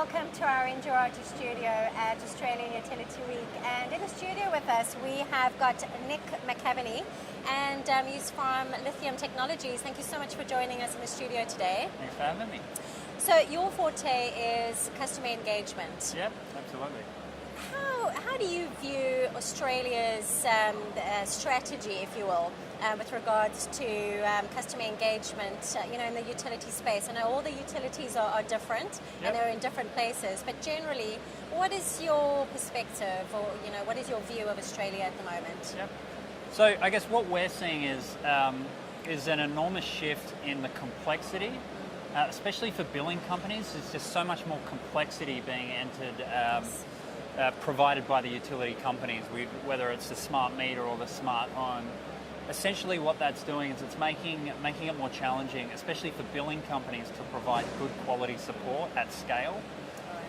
welcome to our Ingerati studio at Australian Utility Week. And in the studio with us, we have got Nick McAvaney, and he's from Lithium Technologies. Thank you so much for joining us in the studio today. Thanks for having me. So your forte is customer engagement. Yep, absolutely. How do you view Australia's strategy, if you will, with regards to customer engagement, in the utility space? I know all the utilities are different, and they're in different places, but generally, what is your perspective, or what is your view of Australia at the moment? Yep. So I guess what we're seeing is an enormous shift in the complexity, especially for billing companies. There's just so much more complexity being entered. Provided by the utility companies, whether it's the smart meter or the smart home. Essentially what that's doing is it's making it more challenging, especially for billing companies, to provide good quality support at scale.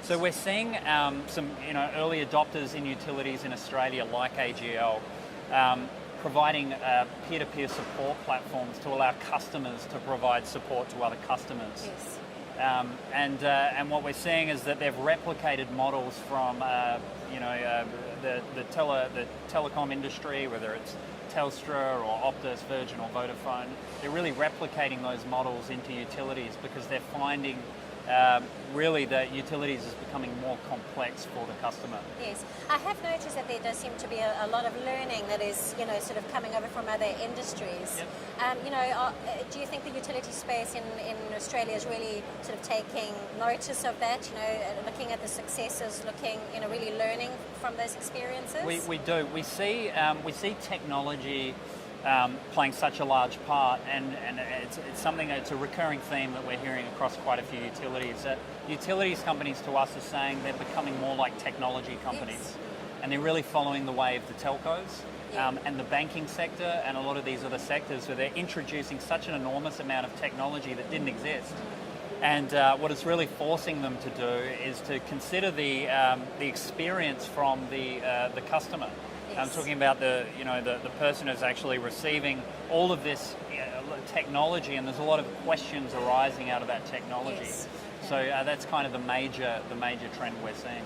So we're seeing some early adopters in utilities in Australia like AGL providing peer-to-peer support platforms to allow customers to provide support to other customers. Yes. And what we're seeing is that they've replicated models from the telecom industry, whether it's Telstra or Optus, Virgin or Vodafone. They're really replicating those models into utilities because they're finding really that utilities is becoming more complex for the customer. Yes, I have noticed that there does seem to be a lot of learning that is, sort of coming over from other industries. Yep. Do you think the utility space in Australia is really sort of taking notice of that? Looking at the successes, really learning from those experiences. We do. We see technology playing such a large part, and it's a recurring theme that we're hearing across quite a few utilities. Utilities companies to us are saying they're becoming more like technology companies, yes. And they're really following the way of the telcos and the banking sector and a lot of these other sectors where they're introducing such an enormous amount of technology that didn't exist. And what it's really forcing them to do is to consider the experience from the customer. Yes. I'm talking about the person who's actually receiving all of this technology, and there's a lot of questions arising out of that technology. Yes. So that's kind of the major trend we're seeing.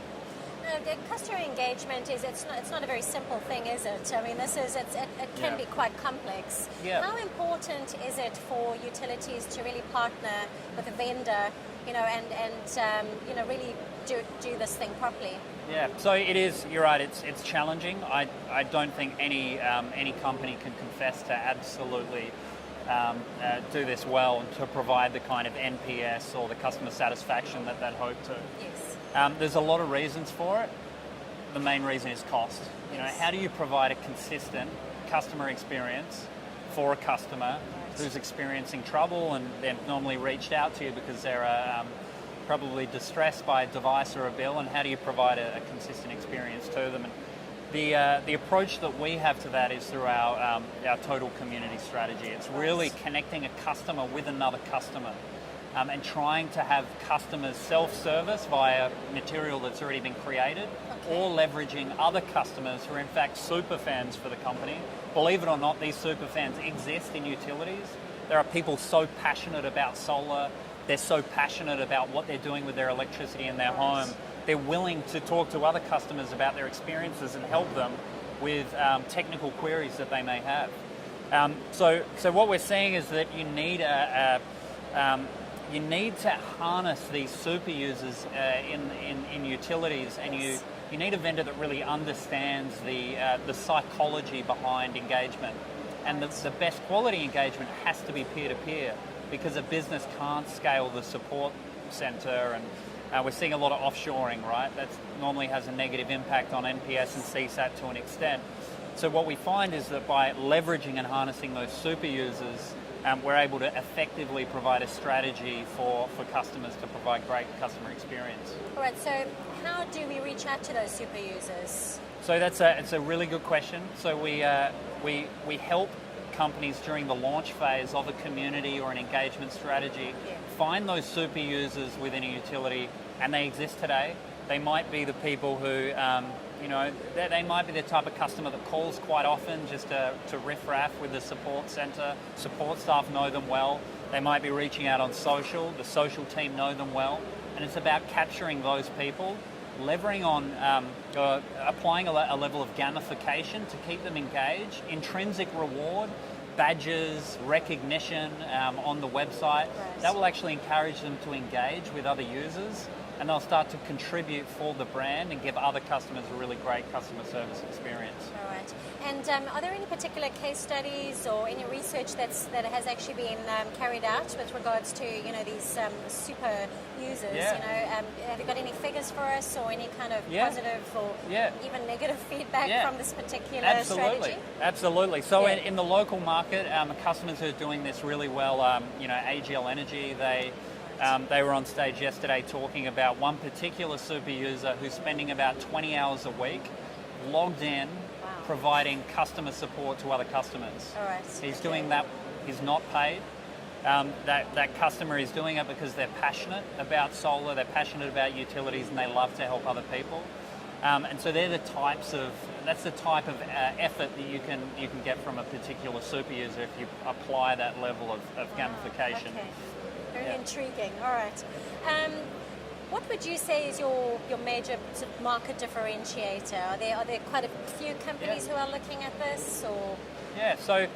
The customer engagement it's not a very simple thing, is it? I mean, it can be quite complex. Yeah. How important is it for utilities to really partner with a vendor, and really do this thing properly? Yeah, so it is. You're right. It's challenging. I don't think any company can confess to absolutely do this well and to provide the kind of NPS or the customer satisfaction that they'd hope to. Yes. There's a lot of reasons for it. The main reason is cost. Yes. How do you provide a consistent customer experience for a customer who's experiencing trouble, and they've normally reached out to you because they're probably distressed by a device or a bill, and how do you provide a consistent experience to them? And the approach that we have to that is through our total community strategy. It's really connecting a customer with another customer, and trying to have customers self-service via material that's already been created, or leveraging other customers who are in fact super fans for the company. Believe it or not, these super fans exist in utilities. There are people so passionate about solar. They're so passionate about what they're doing with their electricity in their home. They're willing to talk to other customers about their experiences and help them with technical queries that they may have. So what we're seeing is that you need to harness these super users in utilities, and you need a vendor that really understands the psychology behind engagement. And the best quality engagement has to be peer-to-peer, because a business can't scale the support center, and we're seeing a lot of offshoring, right? That normally has a negative impact on NPS and CSAT to an extent. So what we find is that by leveraging and harnessing those super users, we're able to effectively provide a strategy for customers to provide great customer experience. All right, so how do we reach out to those super users? So it's a really good question. So we help companies during the launch phase of a community or an engagement strategy find those super users within a utility, and they exist today. They might be the people who, they might be the type of customer that calls quite often just to riff-raff with the support center. Support staff know them well. They might be reaching out on social. The social team know them well. and it's about capturing those people, levering on, applying a level of gamification to keep them engaged, intrinsic reward, badges, recognition on the website. Right. That will actually encourage them to engage with other users, and they'll start to contribute for the brand and give other customers a really great customer service experience. All right. And are there any particular case studies or any research that has actually been carried out with regards to these super users? Yeah. Have you got any figures for us or any kind of Yeah. positive or Yeah. even negative feedback Yeah. from this particular Absolutely, strategy? absolutely. So Yeah. in the local market, customers who are doing this really well, AGL Energy, they were on stage yesterday talking about one particular super user who's spending about 20 hours a week logged in, providing customer support to other customers. All right. He's doing that. He's not paid. That customer is doing it because they're passionate about solar, they're passionate about utilities, and they love to help other people. And so that's the type of effort that you can get from a particular super user if you apply that level of gamification. Okay. Very Yeah. intriguing. All right. What would you say is your major sort of market differentiator? Are there quite a few companies who are looking at this, or? Yeah. So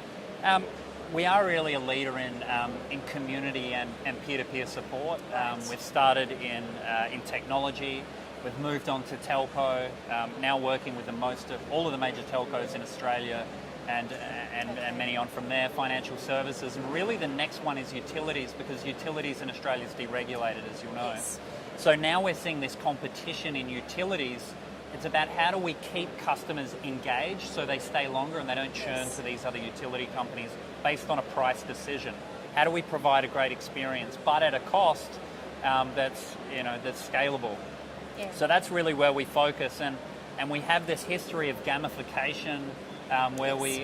we are really a leader in community and peer-to-peer support. Right. We've started in technology. We've moved on to telco. Now working with all of the major telcos in Australia. And many on from there, financial services, and really the next one is utilities, because utilities in Australia is deregulated, as you'll know. Yes. So now we're seeing this competition in utilities. It's about how do we keep customers engaged so they stay longer and they don't churn to these other utility companies based on a price decision. How do we provide a great experience, but at a cost that's scalable? Yeah. So that's really where we focus, and we have this history of gamification. Where we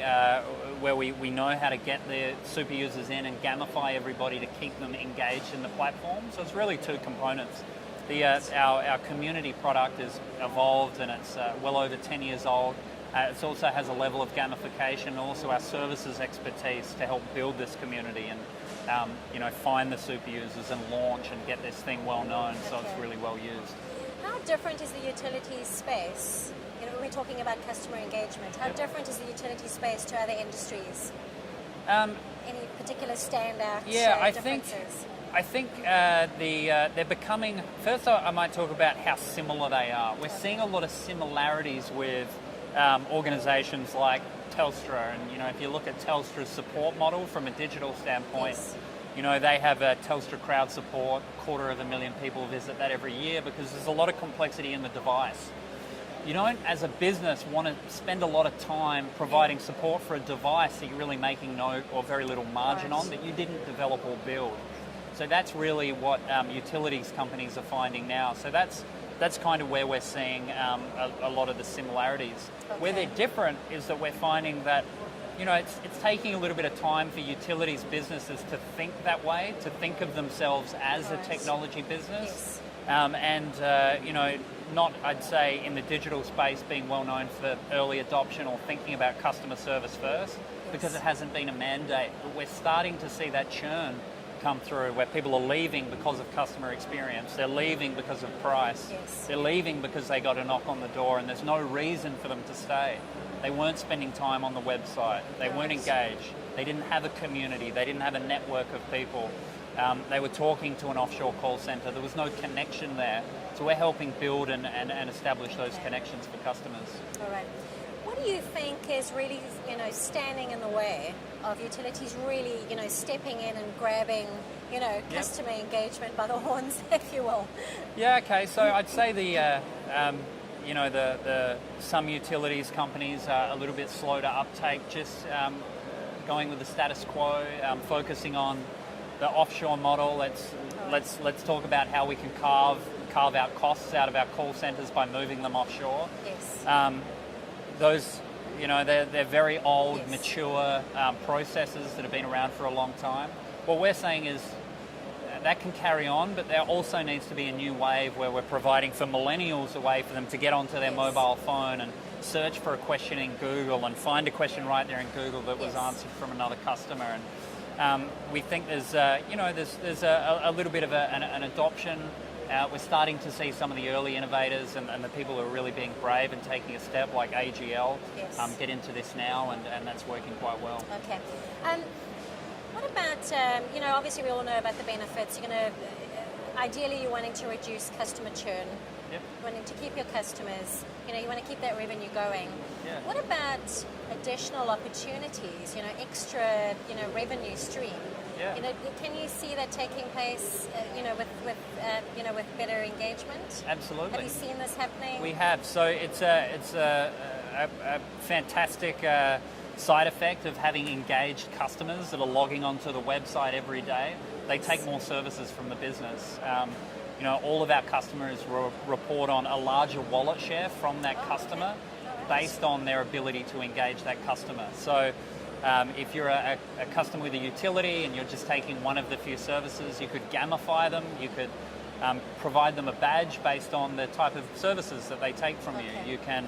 know how to get the super users in and gamify everybody to keep them engaged in the platform. So it's really two components. Our community product is evolved and it's well over 10 years old. It also has a level of gamification, also our services expertise to help build this community and find the super users and launch and get this thing well known. So it's really well used. How different is the utilities space? When we're talking about customer engagement, how different is the utility space to other industries? Any particular standout differences? I think they're becoming. First, I might talk about how similar they are. We're seeing a lot of similarities with organisations like Telstra, and if you look at Telstra's support model from a digital standpoint. Yes. They have a Telstra crowd support. 250,000 people visit that every year because there's a lot of complexity in the device. You don't, as a business, want to spend a lot of time providing support for a device that you're really making no or very little margin on, that you didn't develop or build. So that's really what utilities companies are finding now. So that's kind of where we're seeing a lot of the similarities. Okay. Where they're different is that we're finding that it's taking a little bit of time for utilities businesses to think that way, to think of themselves as a technology business. Yes. Not, I'd say, in the digital space being well known for early adoption or thinking about customer service first, because it hasn't been a mandate. But we're starting to see that churn come through where people are leaving because of customer experience. They're leaving because of price. Yes. They're leaving because they got a knock on the door and there's no reason for them to stay. They weren't spending time on the website. They weren't engaged. They didn't have a community. They didn't have a network of people. They were talking to an offshore call center. There was no connection there. So we're helping build and establish those connections for customers. All right. What do you think is really, standing in the way of utilities really, stepping in and grabbing, customer engagement by the horns, if you will? Yeah. Okay. So I'd say the some utilities companies are a little bit slow to uptake. Just going with the status quo, focusing on the offshore model. Let's talk about how we can carve out costs out of our call centers by moving them offshore. Yes. Those, they're very old, mature processes that have been around for a long time. What we're saying is that can carry on, but there also needs to be a new wave where we're providing for millennials a way for them to get onto their mobile phone and search for a question in Google and find a question right there in Google that was answered from another customer. We think there's a little bit of an adoption. We're starting to see some of the early innovators and the people who are really being brave and taking a step, like AGL, Yes. get into this now, and that's working quite well. Okay. What about, obviously we all know about the benefits. You're going to, ideally you're wanting to reduce customer churn. Yep. You wanting to keep your customers, you want to keep that revenue going. Yeah. What about additional opportunities, extra, revenue stream? Yeah. Can you see that taking place, with better engagement? Absolutely. Have you seen this happening? We have. So it's a fantastic side effect of having engaged customers that are logging onto the website every day. They take more services from the business. All of our customers report on a larger wallet share from that customer based on their ability to engage that customer. So if you're a customer with a utility and you're just taking one of the few services, you could gamify them, you could provide them a badge based on the type of services that they take from you. You can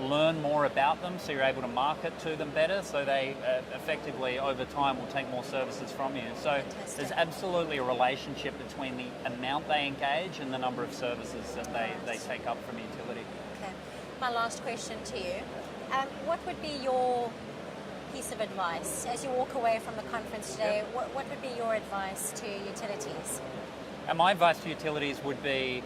learn more about them, so you're able to market to them better, so they effectively over time will take more services from you. So there's absolutely a relationship between the amount they engage and the number of services that they take up from a utility. Okay. My last question to you. What would be your piece of advice as you walk away from the conference today? What would be your advice to utilities? My advice to utilities would be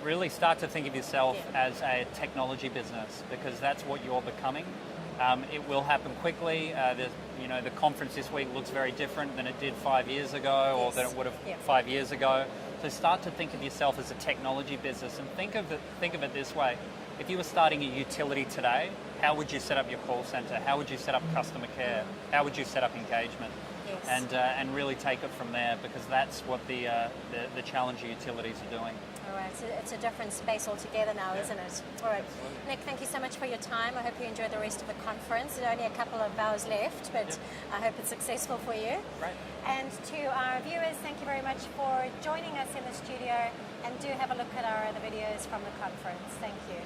really start to think of yourself as a technology business, because that's what you're becoming. It will happen quickly. The conference this week looks very different than it did 5 years ago, or than it would have 5 years ago. So start to think of yourself as a technology business, and think of it this way. If you were starting a utility today, how would you set up your call center? How would you set up customer care? How would you set up engagement? Yes. And really take it from there, because that's what the challenger utilities are doing. All right, so it's a different space altogether now, isn't it? All right. Nick, thank you so much for your time. I hope you enjoy the rest of the conference. There's only a couple of hours left, but I hope it's successful for you. Great. And to our viewers, thank you very much for joining us in the studio, and do have a look at our other videos from the conference. Thank you.